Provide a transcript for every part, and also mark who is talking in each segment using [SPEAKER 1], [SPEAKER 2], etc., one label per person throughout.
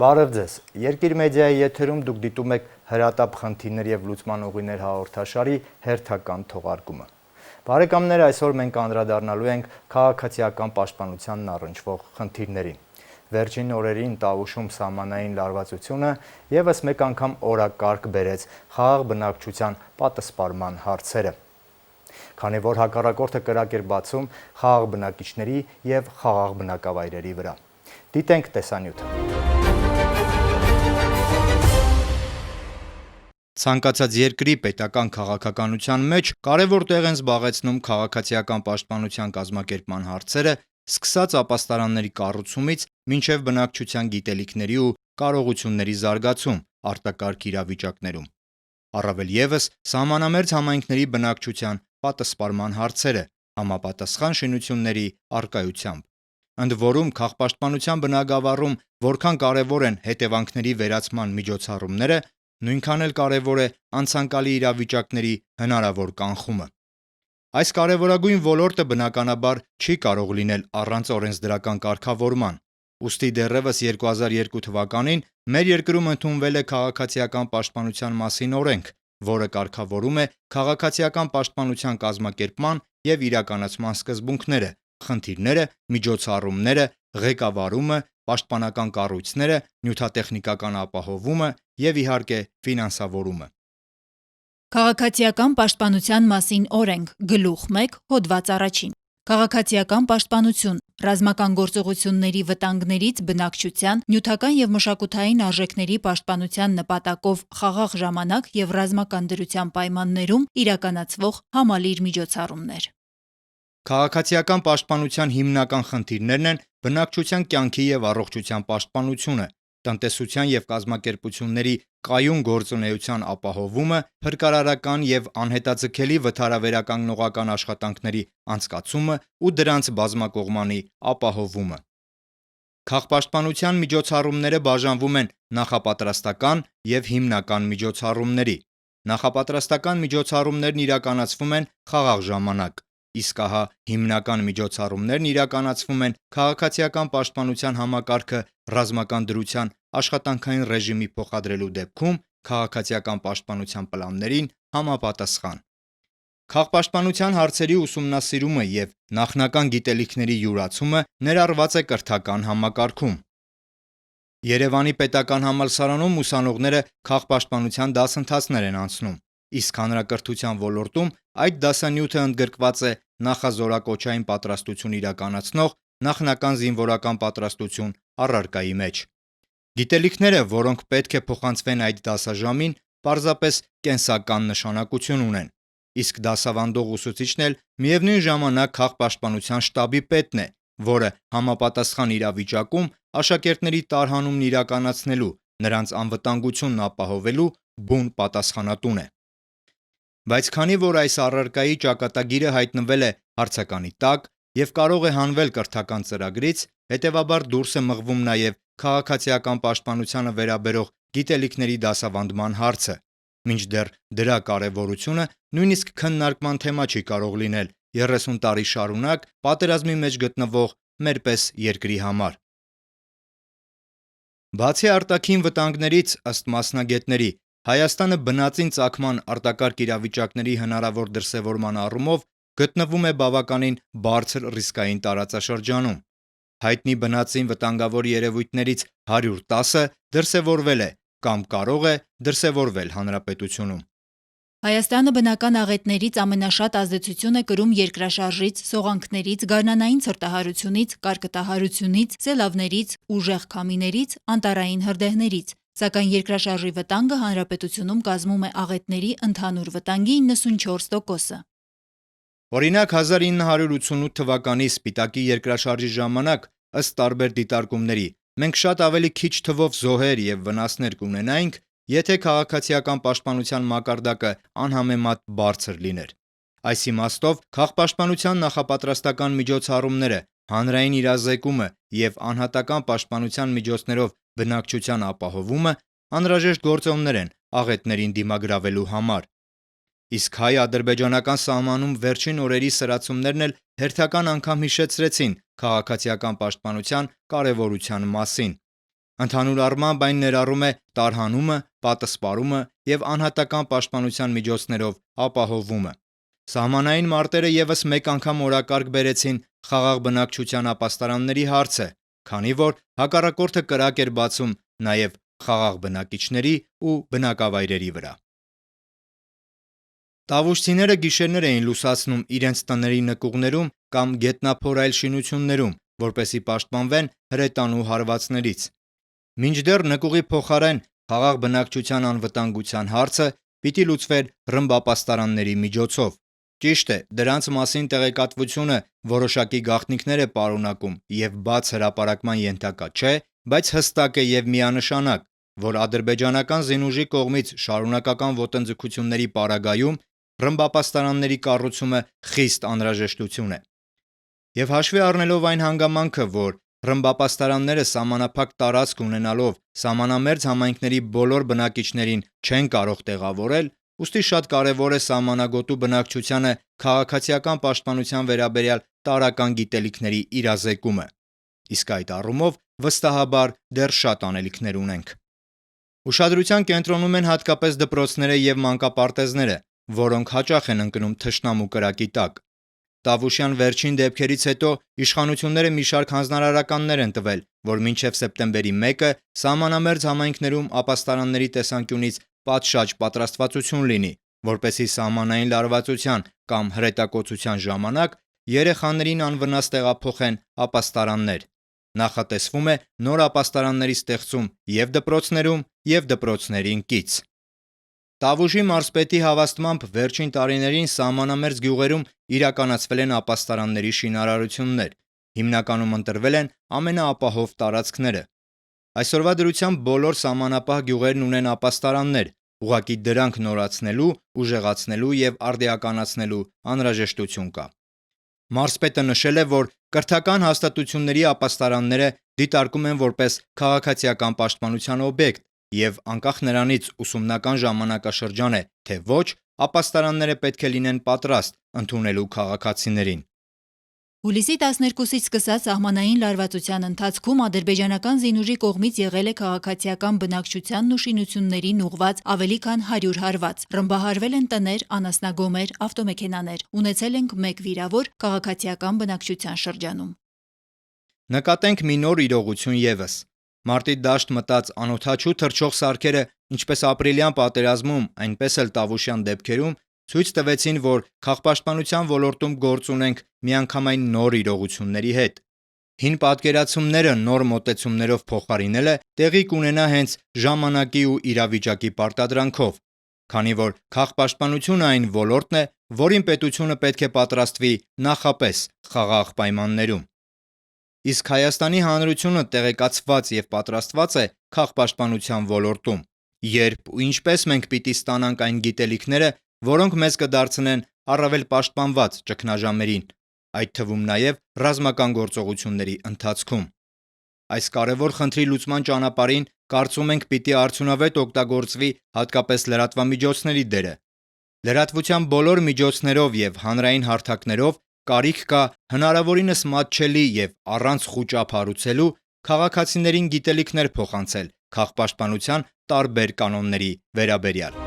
[SPEAKER 1] Բարև ձեզ, Երկիր մեդիայի եթերում դուք դիտում եք հրատապ խնդիրներ և լուծման ուղիներ հաղորդաշարի հերթական թողարկումը։ Բարեկամներ, այսօր մենք անդրադառնալու ենք քաղաքացիական պաշտպանությանն առնչվող խնդիրներին։ Վերջին օրերին Տավուշում սահմանային լարվածությունը ևս մեկ անգամ օրակարգ բերեց խաղաղ բնակչության պատասպարման հարցերը։ Քանի որ հակառակորդը կրակ էր բացում խաղաղ բնակիչների և խաղաղ բնակավայրերի վրա։ Դիտենք տեսանյութը։ Ցանկացած երկրի պետական քաղաքականության մեջ կարևոր տեղ են զբաղեցնում քաղաքացիական պաշտպանության կազմակերպման հարցերը, սկսած ապաստարանների կառուցումից մինչև բնակչության գիտելիքների ու կարողությունների զարգացում արտակարգ իրավիճակներում։ Առավել ևս սահմանամերձ համայնքների բնակչության պատասպարման հարցերը համապատասխան շինությունների առկայությամբ։ Ընդ որում, քաղաքապաշտպանության բնագավառում որքան կարևոր են հետևանքների վերացման միջոցառումները, նույնքան էլ կարևոր է անցանկալի իրավիճակների հնարավոր կանխումը։ Այս կարևորագույն ոլորտը բնականաբար չի կարող լինել առանց օրենսդրական կարգավորման, ուստի դեռևս 2002 թվականին մեր երկրում ընդունվել է քաղաքացիական պաշտպանության մասին օրենք, որը կարգավորում է քաղաքացիական պաշտպանության կազմակերպման և իրականացման սկզբունքները, խնդիրները, միջոցառումները, ղեկավարումը, պաշտպանական կառույցները, նյութատեխնիկական ապահովումը և իհարկե ֆինանսավորումը։
[SPEAKER 2] Քաղաքացիական պաշտպանության մասին օրենք, գլուխ 1, հոդված 1։ Քաղաքացիական պաշտպանություն, ռազմական գործողությունների վտանգներից բնակչության, նյութական և մշակութային արժեքների պաշտպանության նպատակով խաղաղ ժամանակ և ռազմական դրության պայմաններում իրականացվող համալիր միջոցառումներ։
[SPEAKER 1] Քաղաքացիական պաշտպանության հիմնական խնդիրներն են բնակչության կյանքի և առողջության պաշտպանությունը, տնտեսության և կազմակերպությունների կայուն գործունեության ապահովումը, փրկարարական և անհետաձգելի վթարավերականգնողական աշխատանքների անցկացումը ու դրանց բազմակողմանի ապահովումը։ Քաղաքապաշտպանության միջոցառումները բաժանվում են նախապատրաստական և հիմնական միջոցառումների։ Նախապատրաստական միջոցառումներն իրականացվում են խաղաղ ժամանակ, իսկ ահա հիմնական միջոցառումներն իրականացվում են քաղաքացիական պաշտպանության համակարգը ռազմական դրության աշխատանքային ռեժիմի փոխադրելու դեպքում քաղաքացիական պաշտպանության պլաններին համապատասխան։ Քաղաքապաշտպանության հարցերի ուսումնասիրումը և նախնական գիտելիքների յուրացումը ներառված է կրթական համակարգում։ Երևանի պետական համալսարանում ուսանողները քաղաքապաշտպանության դասընթացներ են անցնում, իսկ հանրակրթության ոլորտում այդ դասանյութը ընդգրկված է նախազորակոչային պատրաստություն իրականացնող նախնական զինվորական պատրաստություն առարկայի մեջ։ Գիտելիքները, որոնք պետք է փոխանցվեն այդ դասաժամին, պարզապես կենսական նշանակություն ունեն, իսկ դասավանդող ուսուցիչն էլ միևնույն ժամանակ քաղաքապաշտպանության շտաբի պետն է, որը համապատասխան իրավիճակում աշակերտների տարհանումն իրականացնելու, նրանց անվտանգությունն ապահովելու բուն պատասխանատուն է։ Բայց քանի որ այս առարկայի ճակատագիրը հայտնվել է հարցականի տակ և կարող է հանվել կրթական ծրագրից, հետևաբար դուրս է մղվում նաև քաղաքացիական պաշտպանությանը վերաբերող գիտելիքների դասավանդման հարցը, մինչդեռ դրա կարևորությունը նույնիսկ քննարկման թեմա չի կարող լինել 30 տարի շարունակ պատերազմի մեջ գտնվող մերպես երկրի համար։ Բացի արտաքին վտանգներից, ըստ մասնագետների, Հայաստանը բնածին ծագման արտակարգ իրավիճակների հնարավոր դրսևորման առումով գտնվում է բավականին բարձր ռիսկային տարածաշրջանում։ Հայտնի բնածին վտանգավոր երևույթներից 110-ը դրսևորվել է կամ կարող է դրսևորվել հանրապետությունում։
[SPEAKER 2] Հայաստանը բնական աղետներից ամենաշատ ազդեցություն է կրում երկրաշարժից, սողանքներից, գարնանային ցրտահարությունից, կարկտահարությունից, սելավներից, ուժեղ քամիներից, անտառային հրդեհներից, սակայն երկրաշարժի վտանգը հանրապետությունում կազմում է աղետների ընդհանուր վտանգի 94%-ը։
[SPEAKER 1] Օրինակ 1988 թվականի Սպիտակի երկրաշարժի ժամանակ, ըստ տարբեր դիտարկումների, մենք շատ ավելի քիչ թվով զոհեր և վնասներ կունենայինք, եթե քաղաքացիական պաշտպանության մակարդակը անհամեմատ բարձր լիներ։ Այս իմաստով քաղաքապաշտպանության նախապատրաստական միջոցառումները, հանրային իրազեկումը և անհատական պաշտպանության միջոցներով բնակչության ապահովումը անհրաժեշտ գործոններ են աղետներին դիմագրավելու համար։ Իսկ հայ-ադրբեջանական սահմանում վերջին օրերի սրացումներն էլ հերթական անգամ հիշեցրեցին քաղաքացիական պաշտպանության կարևորության մասին։ Ընդհանուր առմամբ այն ներառում է տարհանումը, պատսպարումը եւ անհատական պաշտպանության միջոցներով ապահովումը։ Սահմանային մարտերը եւս մեկ անգամ օրակարգ բերեցին խաղաղ բնակչության ապաստարանների հարցը, քանի որ հակառակորդը կրակ էր բացում նաեւ խաղաղ բնակիչների ու բնակավայրերի վրա։ Տավուշցիները գիշերներ էին լուսացնում իրենց տների նկուղներում կամ գետնափորայլ շինություններում, որպեսզի պաշտպանվեն հրետանու հարվածներից։ Մինչդեռ նկուղի փոխարեն խաղաղ բնակչության անվտանգության հարցը պիտի լուծվեր ռմբապաստարանների միջոցով։ Ճիշտ է, դրանց մասին տեղեկատվությունը որոշակի գաղտնիքներ է պարունակում եւ բաց հրապարակման ենթակա չէ, բայց հստակ է եւ միանշանակ, որ ադրբեջանական զինուժի կողմից շարունակական ոտնձգությունների պարագայում ռմբապաստարանների կառուցումը խիստ անհրաժեշտություն է։ Եվ հաշվի առնելով այն հանգամանքը, որ ռմբապաստարանները սահմանափակ տարածք ունենալով սահմանամերձ համայնքների բոլոր բնակիչներին չեն կարող տեղավորել, ուստի շատ կարևոր է սահմանագոտու բնակչությանը քաղաքացիական պաշտպանության վերաբերյալ տարրական գիտելիքների իրազեկումը։ Իսկ այդ առումով վստահաբար դեռ շատ անելիքներ ունենք։ Ուշադրության կենտրոնում են հատկապես դպրոցները եւ մանկապարտեզները, որոնք հաճախ են ընկնում թշնամու կրակի տակ։ Տավուշյան վերջին դեպքերից հետո իշխանությունները մի շարք հանձնարարականներ են տվել, որ մինչև սեպտեմբերի 1-ը սահմանամերձ համայնքներում ապաստարանների տեսանկյունից պատշաճ պատրաստվածություն լինի, որպեսզի սահմանային լարվածության կամ հրետակոծության ժամանակ երեխաներին անվնաս տեղափոխեն ապաստարաններ։ Նախատեսվում է նոր ապաստարանների ստեղծում եւ դպրոցներում, եւ դպրոցներին կից։ Տավուշի մարզպետի հավաստմամբ վերջին տարիներին սահմանամերձ գյուղերում իրականացվել են ապաստարանների շինարարություններ, հիմնականում ընտրվել են ամենաապահով տարածքները։ Այսօրվա դրությամբ բոլոր սահմանապահ գյուղերն ունեն ապաստարաններ, ուղղակի դրանք նորացնելու, ուժեղացնելու եւ արդիականացնելու անհրաժեշտություն կա։ Մարզպետը նշել է, որ կրթական հաստատությունների ապաստարանները դիտարկում են որպես քաղաքացիական պաշտպանության օբյեկտ եւ անկախ նրանից ուսումնական ժամանակաշրջան է, թե ոչ, ապաստարանները պետք է լինեն պատրաստ ընդունելու քաղաքացիներին։ Հուլիսի
[SPEAKER 2] 12-ից սկսած սահմանային լարվածության ընթացքում ադրբեջանական զինուժի կողմից եղել է քաղաքացիական բնակչությանն ու շինություններին ուղղված ավելի քան 100 հարված։ Ռմբահարվել են տներ, անասնագոմեր, ավտոմեքենաներ։ Ունեցել ենք 1 վիրավոր քաղաքացիական բնակչության շրջանում։
[SPEAKER 1] Նկատենք մի նոր իրողություն եւս։ Մարտի դաշտ մտած անօդաչու թռչող սարքերը, ինչպես ապրիլյան պատերազմում, այնպես էլ տավուշյան դեպքերում ցույց տվեցին, որ քաղաքապաշտպանության ոլորտում գործ ունենք միանգամայն նոր իրողությունների հետ։ Հին պատկերացումները նոր մոտեցումներով փոխարինելը տեղի կունենա հենց ժամանակի ու իրավիճակի պարտադրանքով, քանի որ քաղաքապաշտպանությունը այն ոլորտն է, որին պետությունը պետք է պատրաստվի նախապես խաղաղ պայմաններում։ Իսկ Հայաստանի Հանրությունը տեղեկացված եւ պատրաստված է քաղաքապաշտպանության ոլորտում, երբ ու ինչպես մենք պիտի ստանանք այն գիտելիքները, որոնք մեզ կդարձնեն առավել պաշտպանված ճգնաժամերին, այդ թվում նաեւ ռազմական գործողությունների ընթացքում։ Այս կարևոր խնդրի լուծման ճանապարհին կարծում ենք պիտի արդյունավետ օգտագործվի հատկապես լրատվամիջոցների դերը։ Լրատվության բոլոր միջոցներով եւ հանրային հարթակներով կարիք կա հնարավորինս մատչելի եւ առանց խուճապ հարուցելու քաղաքացիներին գիտելիքներ փոխանցել քաղաքապաշտպանության տարբեր կանոնների վերաբերյալ։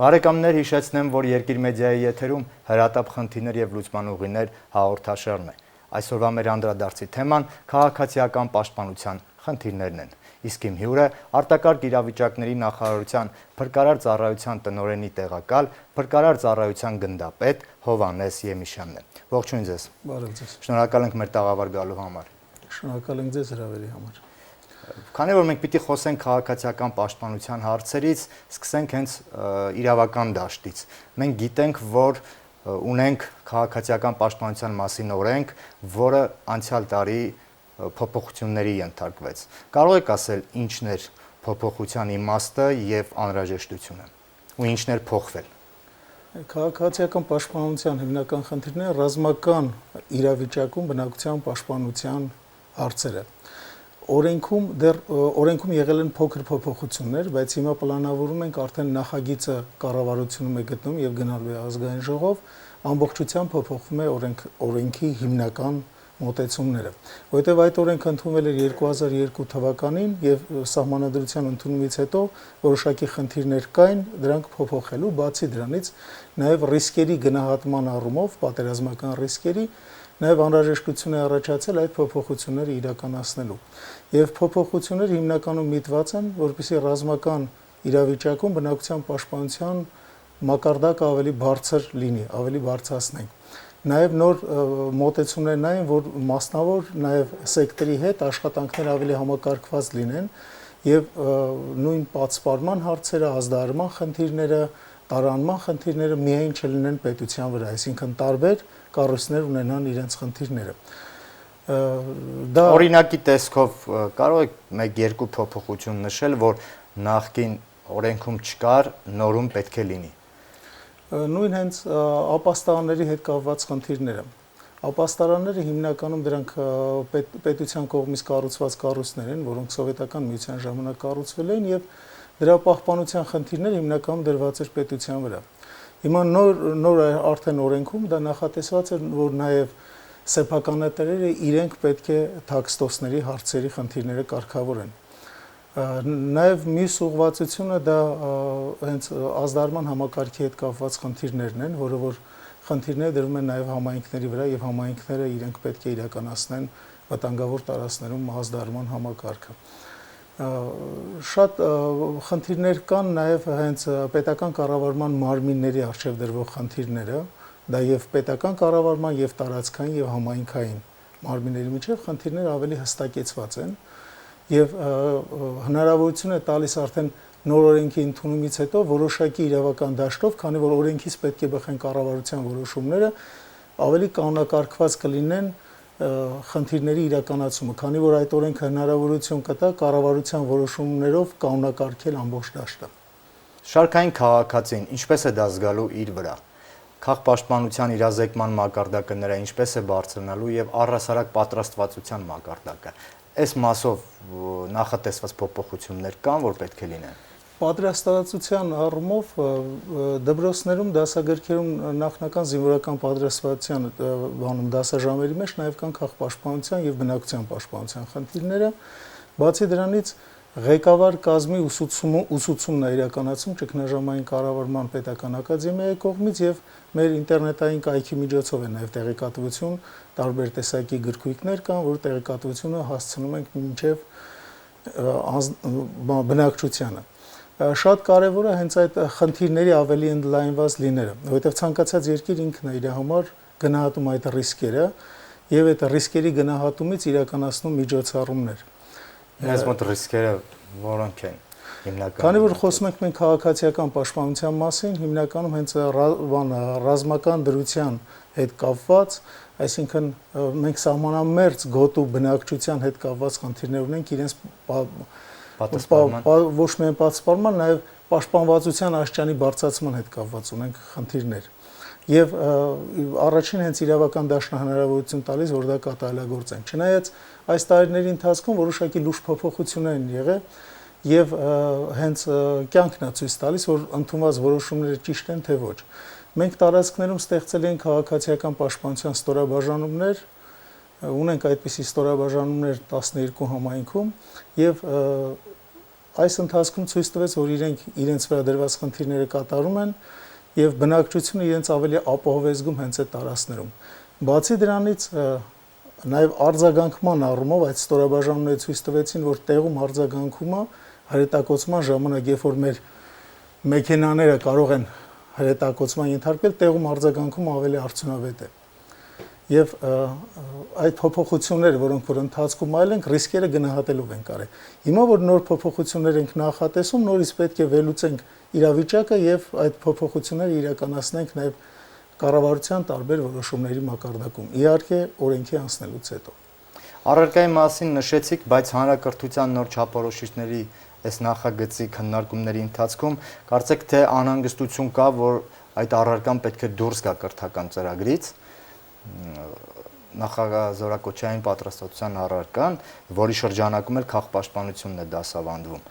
[SPEAKER 1] Բարեկամներ, հիշեցնեմ, որ Երկիր մեդիայի եթերում հրատապ խնդիրներ եւ լուծման ուղիներ հաղորդաշարն է։ Այսօրվա մեր անդրադարձի թեման քաղաքացիական պաշտպանության խնդիրներն են։ Իսկ իմ հյուրը արտակարգ իրավիճակների նախարարության փրկարար ծառայության տնօրենի տեղակալ, փրկարար ծառայության գնդապետ Հովհաննես Եմիշյանն է։ Ողջույն ձեզ։
[SPEAKER 3] Բարև ձեզ։
[SPEAKER 1] Շնորհակալ ենք մեր տաղավար գալու համար։
[SPEAKER 3] Շնորհակալ ենք ձեզ հրավերի համար։
[SPEAKER 1] Քանի որ մենք պիտի խոսենք քաղաքացիական պաշտպանության հարցերից, սկսենք հենց իրավական դաշտից։ Մենք գիտենք, որ ունենք քաղաքացիական պաշտպանության մասին օրենք, որը անցյալ տարի փոփոխությունների ենթարկվեց։ Կարող եք ասել ինչն էր փոփոխության իմաստը եւ անհրաժեշտությունը, ու ինչն էր փոխվել։
[SPEAKER 3] Քաղաքացիական պաշտպանության հիմնական խնդիրն է ռազմական իրավիճակում բնակության պաշտպանության հարցերը։ Օրենքում եղել են փոքր փոփոխություններ, բայց հիմա պլանավորում ենք արդեն նախագիծը կառավարությունում է գտնում եւ գնալու է ազգային ժողով, ամբողջությամբ փոփոխվում է օրենքի հիմնական մոտեցումները, որովհետև այդ օրենքը ընդունվել էր 2002 թվականին եւ սահմանադրության ընդունումից հետո որոշակի խնդիրներ կային, դրանք փոփոխելու, բացի դրանից նաեւ ռիսկերի գնահատման առումով, պատերազմական ռիսկերի նաև անհրաժեշտություն է առաջացել այդ փոփոխությունները իրականացնելու։ Եվ փոփոխությունները հիմնականում միտված են, որպեսզի ռազմական իրավիճակում բնակության պաշտպանության մակարդակը ավելի բարձր լինի, ավելի բարձրացնենք։ Նաև նոր մոտեցումներն այն, որ մասնավոր նաև սեկտորի հետ աշխատանքները ավելի համակարգված լինեն եւ նույն պատսպարման հարցերը, ազդարարման խնդիրները, տարանման խնդիրները միայն չլինեն պետության վրա, այսինքն տարբեր կառույցներ ունենան իրենց խնդիրները։ Դա
[SPEAKER 1] օրինակի տեսքով կարող եք 1-2 փոփոխություն նշել, որ նախկին օրենքում չկար, նորում պետք է լինի։
[SPEAKER 3] Նույն հենց ապաստարանների հետ կապված խնդիրները։ Ապաստարանները հիմնականում դրանք պետության կողմից կառուցված կառույցներ են, որոնք սովետական միության ժամանակ կառուցվել են եւ դրա պահպանության խնդիրները հիմնականում դրված էր պետության վրա։ Հիմա նոր արդեն օրենքում դա նախատեսված է, որ նաև սեփականատերերը իրենք պետք է թաքստոցների հարցերի խնդիրները կարգավորեն։ Նաև մյուս ուղղվածությունը դա հենց ազդարման համակարգի հետ կապված խնդիրներն են, որը որ խնդիրները դրվում են նաև համայնքների վրա եւ համայնքները իրենք պետք է իրականացնեն վտանգավոր տարածքներում ազդարման համակարգը։ Շատ խնդիրներ կան նաև հենց պետական կառավարման մարմինների արժեվ դրվող խնդիրները, դա եւ պետական կառավարման եւ տարածքային եւ համայնքային մարմինների միջև խնդիրները ավելի հստակեցված են եւ հնարավորություն է տալիս արդեն նոր օրենքի ընդունումից հետո որոշակի իրավական դաշտով, քանի որ օրենքից պետք է բխեն կառավարության որոշումները, ավելի կանոնակարգված կլինեն խնդիրների իրականացումը, քանի որ այդ օրենքը հնարավորություն կտա կառավարության որոշումներով կանոնակարգել ամբողջ դաշտը։
[SPEAKER 1] Շարքային քաղաքացին ինչպես է դա զգալու իր վրա։ Քաղաքապաշտպանության իրազեկման մակարդակը նրա ինչպես է բարձրանալու եւ առհասարակ պատրաստվածության մակարդակը։ Այս մասով նախատեսված փոփոխություններ կան, որ պետք է լինեն։
[SPEAKER 3] Պատրաստվածության առումով դպրոցներում դասագրքերում նախնական զինվորական պատրաստվածության բանում դասաժամերի մեջ նաև կան քաղաքապաշտպանության եւ բնակության պաշտպանության խնդիրները, բացի դրանից ղեկավար կազմի ուսուցումն է իրականացում ճգնաժամային կառավարման պետական ակադեմիայի կողմից եւ մեր ինտերնետային կայքի միջոցով է նաև տեղեկատվություն, տարբեր տեսակի գրքույկներ կան, որ տեղեկատվությունը հասցնում ենք մինչեւ բնակչությանը։ Շատ կարևոր է հենց այդ խնդիրների ավելի ընդլայնված լինելը, որովհետև ցանկացած երկիր ինքն է իր համար գնահատում այդ ռիսկերը եւ այդ ռիսկերի գնահատումից իրականացնում միջոցառումներ։
[SPEAKER 1] Այս մոտ ռիսկերը որոնք են հիմնականում։
[SPEAKER 3] Քանի որ խոսում ենք մենք քաղաքացիական պաշտպանության մասին, հիմնականում հենց ռազմական դրության հետ կապված, այսինքն մենք սահմանամերձ գոտու բնակչության հետ կապված խնդիրներ ունենք իրենց ոչ միայն պատասպարման, նաև պաշտպանվածության աշճանի բարձրացման հետ կապված ունենք խնդիրներ։ Եվ առաջին հենց իրավական դաշտը հնարավորություն տալիս, որ դա կատարելագործեն։ Չնայած այս տարիների ընթացքում որոշակի լուրջ փոփոխություններ են եղել եւ հենց կյանքն է ցույց տալիս, որ ընդունված որոշումները ճիշտ են թե ոչ։ Մենք տարածքներում ստեղծել ենք քաղաքացիական պաշտպանության ստորաբաժանումներ, ունենք այդպիսի ստորաբաժանումներ 12 համայնքում եւ այս ընթացքում ցույց տվեց, որ իրենց վրա դրված խնդիրները կատարում են եւ բնակչությունը իրենց ավելի ապահով է զգում հենց այդ տարածքներում։ Բացի դրանից նաեւ արձագանքման առումով այդ ստորաբաժանումները ցույց տվեցին, որ տեղում արձագանքումը հրետակոծման ժամանակ, երբ որ մեր մեքենաները կարող են հրետակոծման ենթարկվել, տեղում արձագանքումը ավելի արդյունավետ է։ Եվ այդ փոփոխությունները, որոնք որ ընթացքում այլ ենք, ռիսկերը գնահատելով են կարել։ Հիմա որ նոր փոփոխություններ ենք նախատեսում, նորից պետք է վերլուծենք իրավիճակը եւ այդ փոփոխությունները իրականացնենք նաեւ կառավարության տարբեր որոշումների մակարդակում։ Իհարկե, օրենքի անցնելուց հետո։
[SPEAKER 1] Առարկայի մասին նշեցիք, բայց հանրակրթության նոր չափորոշիչների այս նախագծի քննարկումների ընթացքում կարծեք թե անհանգստություն կա, որ այդ առարկան պետք է դուրս գա կրթական ծրագրից, նախազորակոչային պատրաստվածության առարկան, որի շրջանակում էլ քաղաքապաշտպանությունն է դասավանդվում։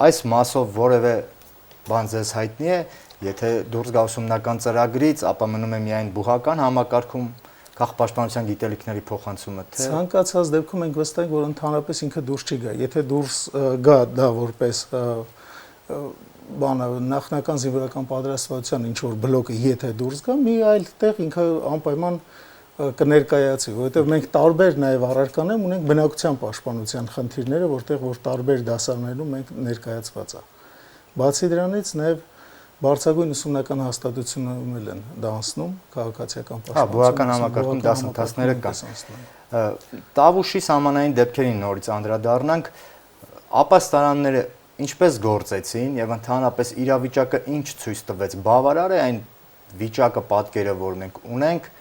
[SPEAKER 1] Այս մասով որևէ բան ձեզ հայտնի է, եթե դուրս գա ուսումնական ծրագրից, ապա մնում է միայն բուհական համակարգում Քաղաքապաշտպանության գիտելիքների փոխանցումը թե
[SPEAKER 3] ցանկացած դեպքում մենք վստահ ենք, որ ընդհանրապես ինքը դուրս չի գա։ Եթե դուրս գա դա որպես բանը նախնական զինվորական պատրաստվածության ինչ որ բլոկը եթե դուրս գա, մի այլ տեղ ինքը անպայման կներկայացվի, որովհետև մենք տարբեր նաև առարկաներ ունենք բնակության պաշտպանության խնդիրները, որ տարբեր դասարաններում մենք ներկայացված է։ Բացի դրանից նաև բարձրագույն ուսումնական հաստատություններում են դա անցնում քաղաքացիական պաշտպանություն։
[SPEAKER 1] բուհական համակարգում դասընթացները կան։ Տավուշի սահմանային դեպքերին նորից անդրադառնանք, ապաստարանները ինչպես գործեցին եւ ընդհանրապես իրավիճակը ինչ ցույց տվեց։ Բավարար է այն վիճակը, պատկերը, որ մենք ունենք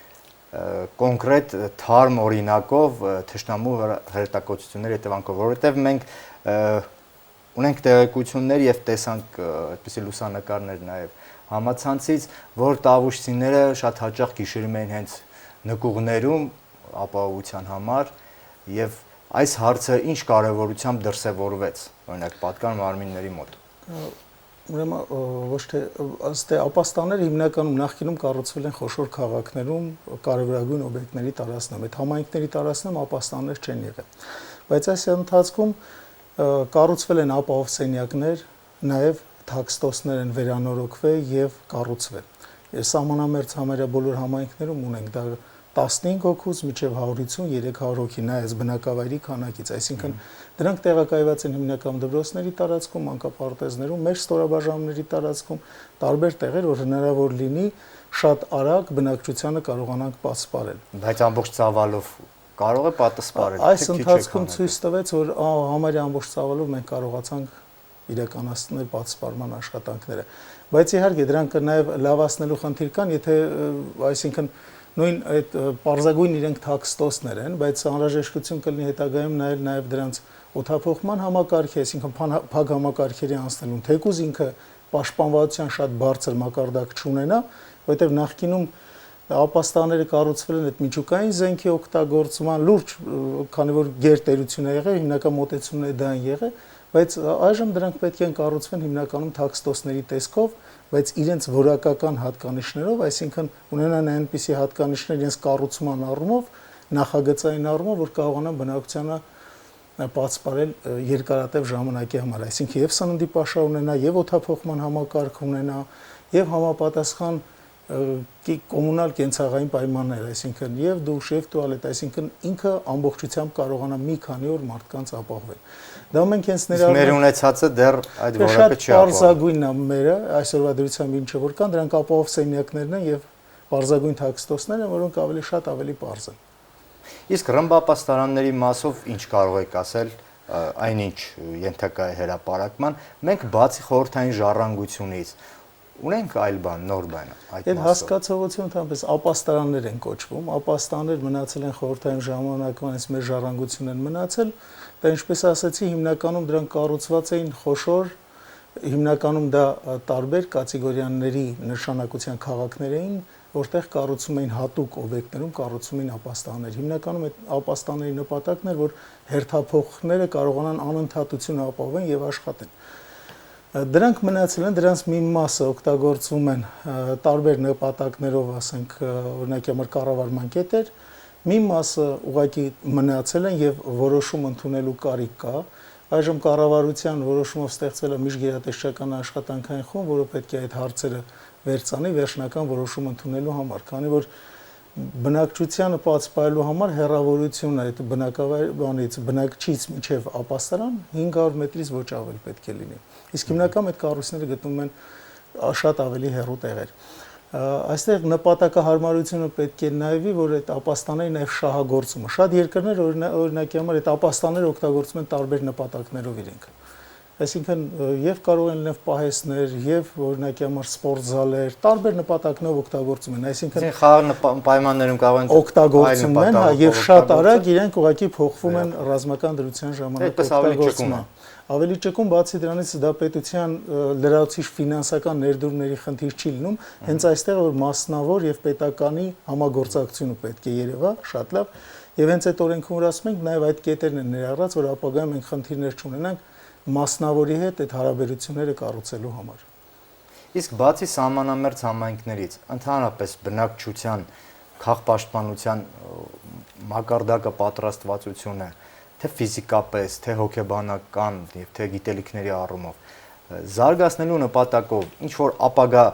[SPEAKER 1] կոնկրետ թարմ օրինակով թշնամու հրետակոծությունների հետևանքով, որովհետեւ մենք ունենք տեղեկություններ եւ տեսանք այդպիսի լուսանկարներ նաեւ համացանցից, որ տավուշցիները շատ հաճախ գիշերում էին հենց նկուղներում ապահովության համար եւ այս հարցը ինչ կարևորությամբ դրսևորվեց օրինակ պատկան մարմինների մոտ։
[SPEAKER 3] Ուրեմն ոչ թե ըստ ապաստանները հիմնականում նախկինում կառուցվել են խոշոր քաղաքներում կարևորագույն օբյեկտների տարածքներում, այդ համայնքների տարածքներում ապաստաններ չեն եղել։ Բայց այս ընթացքում կառուցվել են ապահով սենյակներ, նաև թաքստոսներ են վերանորոգվել եւ կառուցվել։ Սահմանամերձ համարյա բոլոր համայնքներում ունենք դա 15 հոգուց մինչև 150-300 հոգի նայած բնակավայրի քանակից, այսինքն դրանք տեղակայված են հիմնական դպրոցների տարածքում, մանկապարտեզներում, մեր ստորաբաժանումների տարածքում, տարբեր տեղեր, որ հնարավոր լինի շատ արագ բնակչությանը կարողանանք պատսպարել։
[SPEAKER 1] Բայց ամբողջ ծավալով կարող է պատասպարել։
[SPEAKER 3] Այս ընթացքում ցույց տվեց, որ համարյա ամբողջ ծավալով մենք կարողացանք իրականացնել պատսպարման աշխատանքները։ Բայց իհարկե դրանք նաև լավացնելու խնդիր կան, եթե այսինքն նույն այդ պարզագույն իրենք թաքստոսներ են, բայց անհրաժեշտություն կլինի հետագայում նաև դրանց օդափոխման համակարգի, այսինքն փակ համակարգերի անցնելուն, թեկուզ ինքը պաշտպանվածության շատ բարձր մակարդակ չունենա, որովհետև նախկինում ապաստանները կառուցվել են այդ միջուկային զենքի օգտագործման լուրջ, քանի որ գերտերություն է եղել, հիմնական մոտեցումները դա են եղել, բայց այժմ դրանք պետք են կառուցվեն հիմնականում թաքստոսների տեսքով, բայց իրենց որակական հատկանիշներով, այսինքն ունենան այնպիսի հատկանիշներ իրենց կառուցման առումով, նախագծային առումով, որ կարողանան բնակչությանը պատսպարել երկարատև ժամանակի համար, այսինքն եւ սննդի պաշար ունենա, եւ օդափոխման համակարգ ունենա, եւ համապատասխան կոմունալ կենցաղային պայմաններ, այսինքն եւ դուշ եւ տուալետ, այսինքն ինքը ամբողջությամբ կարողանա մի քանի օր մարդկանց ապահովել։ Դա մենք հենց
[SPEAKER 1] մեր ունեցածը դեռ այդ որակը չի ապահովում։
[SPEAKER 3] Պարզագույնն է մերը, այսօրվա դրությամբ ինչը որ կան, դրանք ապահով սենյակներն են եւ պարզագույն թաքստոսներ են, որոնք ավելի շատ ավելի պարզ են։
[SPEAKER 1] Իսկ ռմբապաստարանների մասով ինչ կարող եք ասել, այնինչ ենթակա է հրապարակման, մենք բացի խորհրդային ժառանգությունից ունենք այլ բան, նոր բան այդ
[SPEAKER 3] մասով։ Այդ հասկացողությունը ընդհանրապես ապաստարաններ են կոչվում, ապաստաններ մնացել են խորհրդային ժամանակվանից մեր ժառանգություն են մնացել, դա ինչպես ասացի, հիմնականում դրանք կառուցված էին խոշոր, հիմնականում դա տարբեր կատեգորիաների նշանակության քաղաքներ էին, որտեղ կառուցում էին հատուկ օբյեկտներում կառուցում էին ապաստաններ։ Հիմնականում այդ ապաստանների նպատակն էր, որ հերթափոխները կարողանան անընդհատություն ապահովեն եւ աշխատեն։ Դրանք մնացել են, դրանց մի մասը օգտագործվում են տարբեր նպատակներով, ասենք, օրինակ համար կառավարման կետեր, մի մասը ուղղակի մնացել են եւ որոշում ընդունելու կարիք կա։ Այժմ կառավարության որոշումով ստեղծվել է միջգերատեսչական աշխատանքային խումբ, որը պետք է այդ հարցերը վերցանի վերջնական որոշում ընդունելու համար, քանի որ բնակչությանը պատսպարելու համար հեռավորությունը այդ բնակավայրից բնակչից մինչև ապաստարան 500 մետրից ոչ ավել պետք է լինի։ Իսկ հիմնական այդ կառույցները գտնվում են շատ ավելի հեռու տեղեր։ Այստեղ նպատակահարմարությունը պետք է նայվի, որ այդ ապաստանների նաև շահագործումը։ Շատ երկրներ օրինակի համար այդ ապաստանները օգտագործում են տարբեր նպատակներով իրենք։ Այսինքն եւ կարող են լինել պահեստներ, եւ օրինակի համար սպորտզալեր, տարբեր նպատակներով օգտագործում են, այսինքն
[SPEAKER 1] խաղ պայմաններում կարող են
[SPEAKER 3] օգտագործում են, հա, եւ շատ արագ իրենք ուղղակի փոխվում են ռազմական դրության ժամանակ օգտագործումը։ Ավելի ճկուն, բացի դրանից դա պետության լրացուցիչ ֆինանսական ներդրումների խնդիր չի լինում, հենց այստեղ որ մասնավոր եւ պետականի համագործակցությունը պետք է երևա, շատ լավ, եւ հենց այդ օրենքում որ ասում ենք, նաեւ այդ կետերն են ներառած, որ ապագայում մենք խնդիրներ չունենանք մասնավորի հետ այդ հարաբերությունները կառուցելու համար։
[SPEAKER 1] Իսկ բացի սահմանամերձ համայնքներից, ընդհանրապես բնակչության
[SPEAKER 4] քաղաքապաշտպանության մակարդակը պատրաստվածությունը, թե ֆիզիկապես, թե հոգեբանական եւ թե գիտելիքների առումով զարգացնելու նպատակով ինչ որ ապագա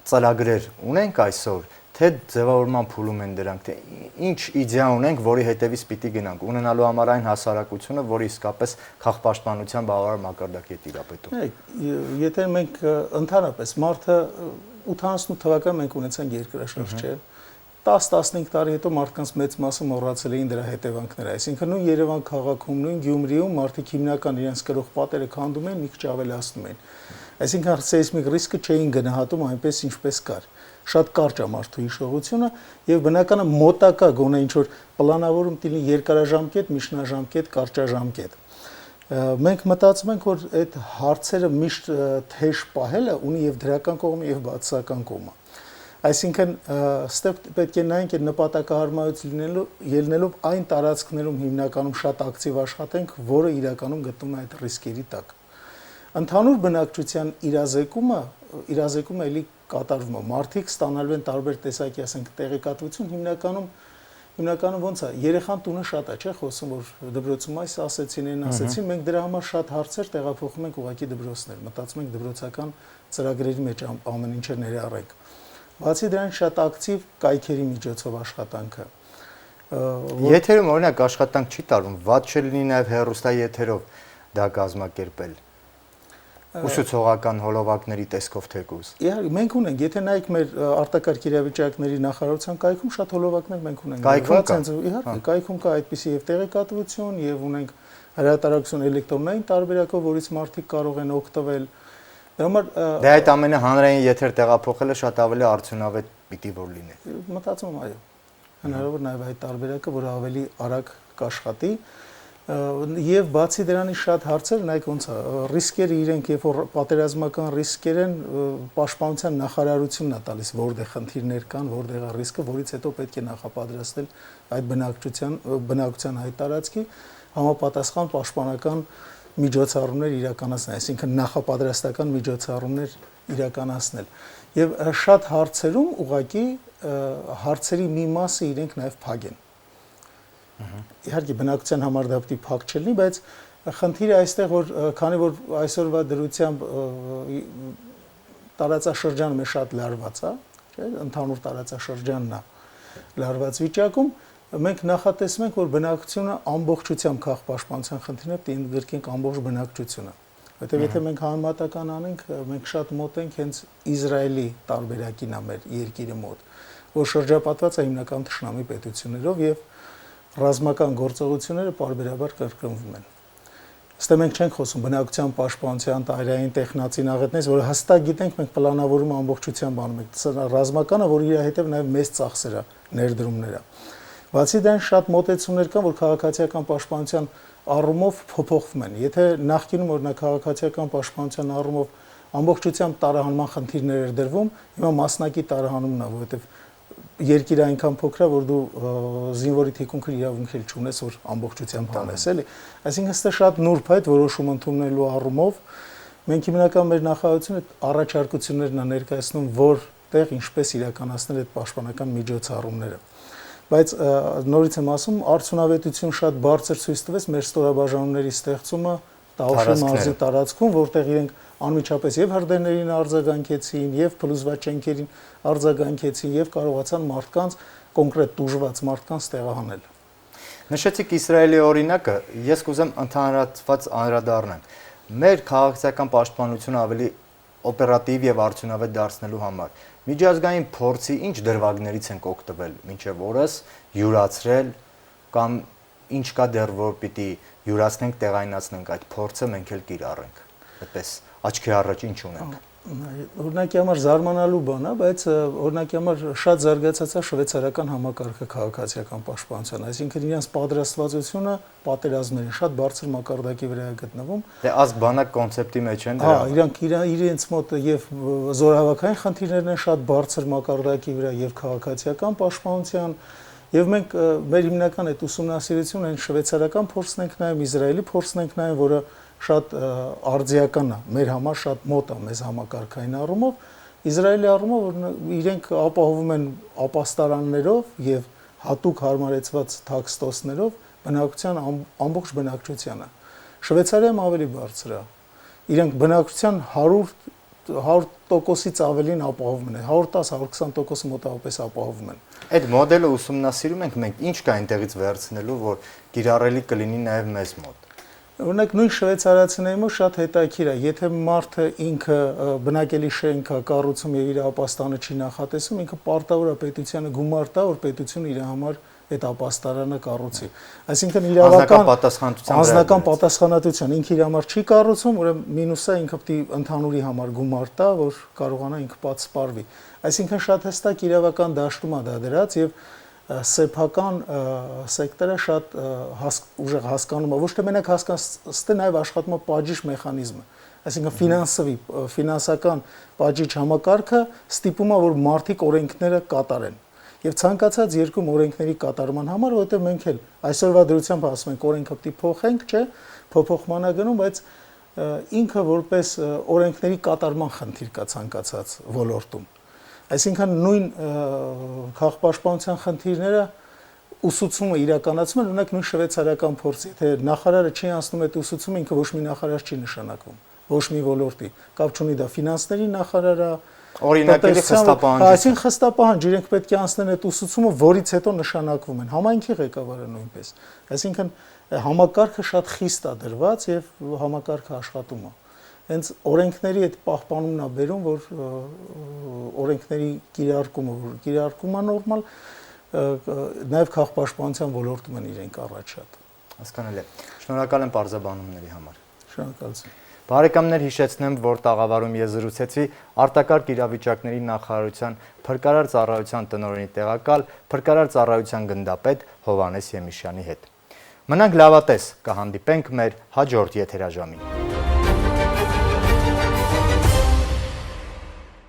[SPEAKER 4] ծրագրեր ունենք այսօր, թե ձևավորման փուլում են դրանք, թե ինչ իդեա ունենք, որի հետևից պիտի գնանք, ունենալու համար այն հասարակությունը, որը իսկապես քաղաքապաշտպանության բավարար մակարդակի է տիրապետում։
[SPEAKER 3] Եթե մենք ընդհանրապես մարդը 88 թվականին մենք ունեցանք երկրաշարժ, չէ՞։ 10-15 տարի հետո մարդկանց մեծ մասը մոռացել էին դրա հետևանքները, այսինքն նույն Երևան քաղաքում, նույն Գյումրիում մարդիկ հիմնական իրենց կրող պատերը քանդում են, մի քիչ ավելացնում են։ Այսինքն սեյսմիկ ռիսկը չէին գնահատում այնպես ինչպես կար։ Շատ կարճ է մարդու հիշողությունը եւ բնականը մոտակա գոնե ինչ որ պլանավորում տիլի երկարաժամկետ, միջնաժամկետ, կարճաժամկետ։ Մենք մտածում ենք, որ այդ հարցերը միշտ թեժ պահելը ունի եւ դրական կողմը եւ բացասական կողմը։ Այսինքն ստեղ պետք է նայենք այդ նպատակահարմարություն ելնելով այն տարածքներում հիմնականում շատ ակտիվ աշխատենք, որը իրականում գտնվում է այդ ռիսկերի տակ։ Ընդհանուր բնակչության իրազեկումը էլի կատարվում է։ Մարդիկ ստանալու են տարբեր տեսակի, ասենք, տեղեկատվություն, հիմնականում ոնց է, երեխան տունը շատ է, չէ՞, խոսում որ դպրոցում այս ասեցին, այն ասեցին, մենք դրա համար շատ հարցեր տեղափոխում ենք ուղղակի դպրոցներ, մտածում ենք դպրոցական ծրագրերի մեջ ամեն ինչը ներառենք։ Բացի դրանից շատ ակտիվ կայքերի միջոցով աշխատանքը։
[SPEAKER 4] Եթերում օրինակ աշխատանք չի տարվում, վատ չէ լինի նաև հեռուստաեթերով դա կազմակերպել։ Ուսուցողական հոլովակների տեսքով թեկուզ։
[SPEAKER 3] Իհարկե, մենք ունենք, եթե նայեք մեր արտակարգ իրավիճակների նախարարության կայքում շատ հոլովակներ մենք ունենք։ Իհարկե, կայքում կա այդպիսի եւ տեղեկատվություն եւ ունենք հրատարակություն էլեկտրոնային տարբերակով, որից մարդիկ կարող են օգտվել։
[SPEAKER 4] Դե այդ ամենը հանրային եթեր տեղափոխելը շատ ավելի արդյունավետ պիտի որ լինի։
[SPEAKER 3] Մտածում եմ, այո։ Հնարավոր նաև այդ տարբերակը, որ ավելի արագ կաշխատի, եւ բացի դրանից շատ հարցեր, նայեք ոնց է, ռիսկերը իրենք, երբ որ պատերազմական ռիսկեր են, պաշտպանության նախարարությունն է տալիս, որտեղ խնդիրներ կան, որտեղ է ռիսկը, որից հետո պետք է նախապատրաստել այդ բնակչության այդ տարածքի համապատասխան պաշտպանական միջոցառումներ իրականացնել, այսինքն նախապատրաստական միջոցառումներ իրականացնել։ Եվ շատ հարցերում ուղղակի հարցերի մի մասը իրենք նաև փակ են։ Իհարկե բնակության համար դա պետք է փակ չլինի, բայց խնդիրը այստեղ որ քանի որ այսօրվա դրությամբ տարածաշրջանը մեր շատ լարված է, չէ՞, ընդհանուր տարածաշրջանն է լարված վիճակում, մենք նախատեսում ենք, որ բնակչությունը ամբողջությամբ քաղաքապաշտպանության խնդիրները պետք է ընդգրկենք ամբողջ բնակչությունը։ Որտեղ եթե մենք համեմատական անենք, մենք շատ մոտ ենք հենց Իսրայելի տարբերակին է մեր երկիրը մոտ, որ շրջապատված է հիմնական թշնամի պետություններով եւ ռազմական գործողությունները պարբերաբար կրկնվում են։ Այստեղ մենք չենք խոսում բնակչության պաշտպանության, տարային տեխնացին աղետներից, որը հստակ գիտենք, մենք պլանավորում ամբողջությամբ անում ենք։ Ռազմականը, որ իր հետև նաև մեծ ծախսեր է, ներդրումներ է։ Բացի դրանից շատ մոտեցումներ կան, որ քաղաքացիական պաշտպանության առումով փոփոխվում են։ Եթե նախկինում օրինակ քաղաքացիական պաշտպանության առումով ամբողջությամբ տարահանման խնդիրներ էր դրվում, հիմա մասնակի տարահանումն է, որովհետև երկիրը այնքան փոքր է, որ դու զինվորի թիկունքը իրավունք էլ չունես, որ ամբողջությամբ հանես, էլի։ Այսինքն այստեղ շատ նուրբ է այդ որոշում ընդունելու առումով։ Մենք հիմնական մեր նախարարությունը առաջարկություններն է ներկայացնում, որտեղ ինչպես իրականացնել այդ պաշտպանական միջոցառումները։ Բայց նորից եմ ասում, արդյունավետություն շատ բարձր ցույց տվեց մեր ստորաբաժանումների ստեղծումը Տավուշի մարզի տարածքում, որտեղ իրենք անմիջապես եւ հրդեհներին արձագանքեցին, եւ փլուզված չենքերին արձագանքեցին եւ կարողացան մարդկանց կոնկրետ տուժված մարդկանց տեղահանել։
[SPEAKER 4] Նշեցիք Իսրայելի օրինակը, ես կուզեմ ընդհանրացված անդրադառնալ։ Մեր քաղաքացիական պաշտպանությունը ավելի օպերատիվ եւ արդյունավետ դարձնելու համար միջազգային փորձի ինչ դրվագներից ենք օգտվել մինչև օրս, յուրացրել կամ ինչ կա դեռ որ պիտի յուրացնենք, տեղայնացնենք այդ փորձը մենք էլ կիրառենք։ Այդպես աչքի առաջ ինչ ունենք։
[SPEAKER 3] Օրինակի համար զարմանալու բան է, բայց օրինակի համար շատ զարգացած է շվեյցարական համակարգը քաղաքացիական պաշտպանության, այսինքն իրենց պատրաստվածությունը պատերազմներին շատ բարձր մակարդակի վրա է գտնվում։
[SPEAKER 4] Դե ազգ բանակ կոնցեպտի մեջ են
[SPEAKER 3] դրա։ Հա, իրանք իրենց մոտ եւ զորահավաքային խնդիրներն են շատ բարձր մակարդակի վրա եւ քաղաքացիական պաշտպանության եւ մենք մեր հիմնական այդ ուսումնասիրությունը այն շվեյցարական փորձն ենք նայում, Իսրայելի փորձն ենք նայում, որը շատ արձիական է, մեր համար շատ մոտ է մեզ համակարգային առումով Իսրայելի առումով որ իրենք ապահովում են ապաստարաններով եւ հատուկ հարմարեցված թաքստոսներով բնակության ամբողջ բնակչությանը։ Շվեյցարիայում ավելի բարձր է։ Իրենք բնակության 100%-ից ավելին ապահովում են, 110-120% մոտավորապես ապահովում են։
[SPEAKER 4] Այդ մոդելը ուսումնասիրում ենք մենք, ինչ կա այնտեղից վերցնելու, որ կիրառելի կլինի նաև մեզ մոտ։
[SPEAKER 3] Օրինակ նույն շվեյցարացիների մոտ շատ հետաքրքիր է, եթե մարդը ինքը բնակելի շենք է կառուցում եւ իր ապաստանը չի նախատեսում, ինքը պարտավոր է պետությանը գումար տա, որ պետությունը իր համար այդ ապաստարանը կառուցի։ Այսինքն անձնական պատասխանատվության ինքը իր համար չի կառուցում, ուրեմն մինուսը ինքը պետք է ընդհանուրի համար գումար տա, որ կարողանա ինքը պատսպարվի։ Այսինքն շատ հստակ իրավական դաշտում է դա դրած եւ սեփական սեկտորը շատ ուժեղ հասկանում է, ոչ թե մենակ հասկանստի, նաև աշխատում է պատժիչ մեխանիզմը, այսինքն ֆինանսական պատժիչ համակարգը ստիպում է, որ մարդիկ օրենքները կատարեն։ Եվ ցանկացած երկում օրենքների կատարման համար, որովհետև մենք էլ այսօրվա դրությամբ ասում ենք օրենքը պետք է փոխենք, չէ, փոփոխման է գնում, բայց ինքը որպես օրենքների կատարման խնդիր կա ցանկացած ոլորտում։ Այսինքն նույն քաղաքապաշտպանության խնդիրները ուսուցումը իրականացում են, օրինակ նույն շվեյցարական փորձի, եթե նախարարը չի անցնում այդ ուսուցումը, ինքը ոչ մի նախարար չի նշանակվում, ոչ մի ոլորտի, կապ չունի դա ֆինանսների նախարարը,
[SPEAKER 4] օրինակելի խստապահանջ։
[SPEAKER 3] Այսինքն խստապահանջ, իրենք պետք է անցնեն այդ ուսուցումը, որից հետո նշանակվում են, համայնքի ղեկավարը նույնպես։ Այսինքն համակարգը շատ խիստ է դրված եւ համակարգը աշխատում է։ Հենց օրենքների այդ պահպանումն է բերում, որ օրենքների կիրարկումը նորմալ, նաև քաղաքապաշտպանության ոլորտում են իրենք առաջ շատ։
[SPEAKER 4] Հասկանալի է։ Շնորհակալ եմ պարզաբանումների համար։
[SPEAKER 3] Շնորհակալություն։
[SPEAKER 4] Բարեկամներ, հիշեցնեմ, որ տաղավարում ես զրուցեցի արտակարգ իրավիճակների նախարարության փրկարար ծառայության տնօրենի տեղակալ, փրկարար ծառայության գնդապետ Հովհաննես Եմիշյանի հետ։ Մնանք լավատես, կհանդիպենք մեր հաջորդ եթերաժամին։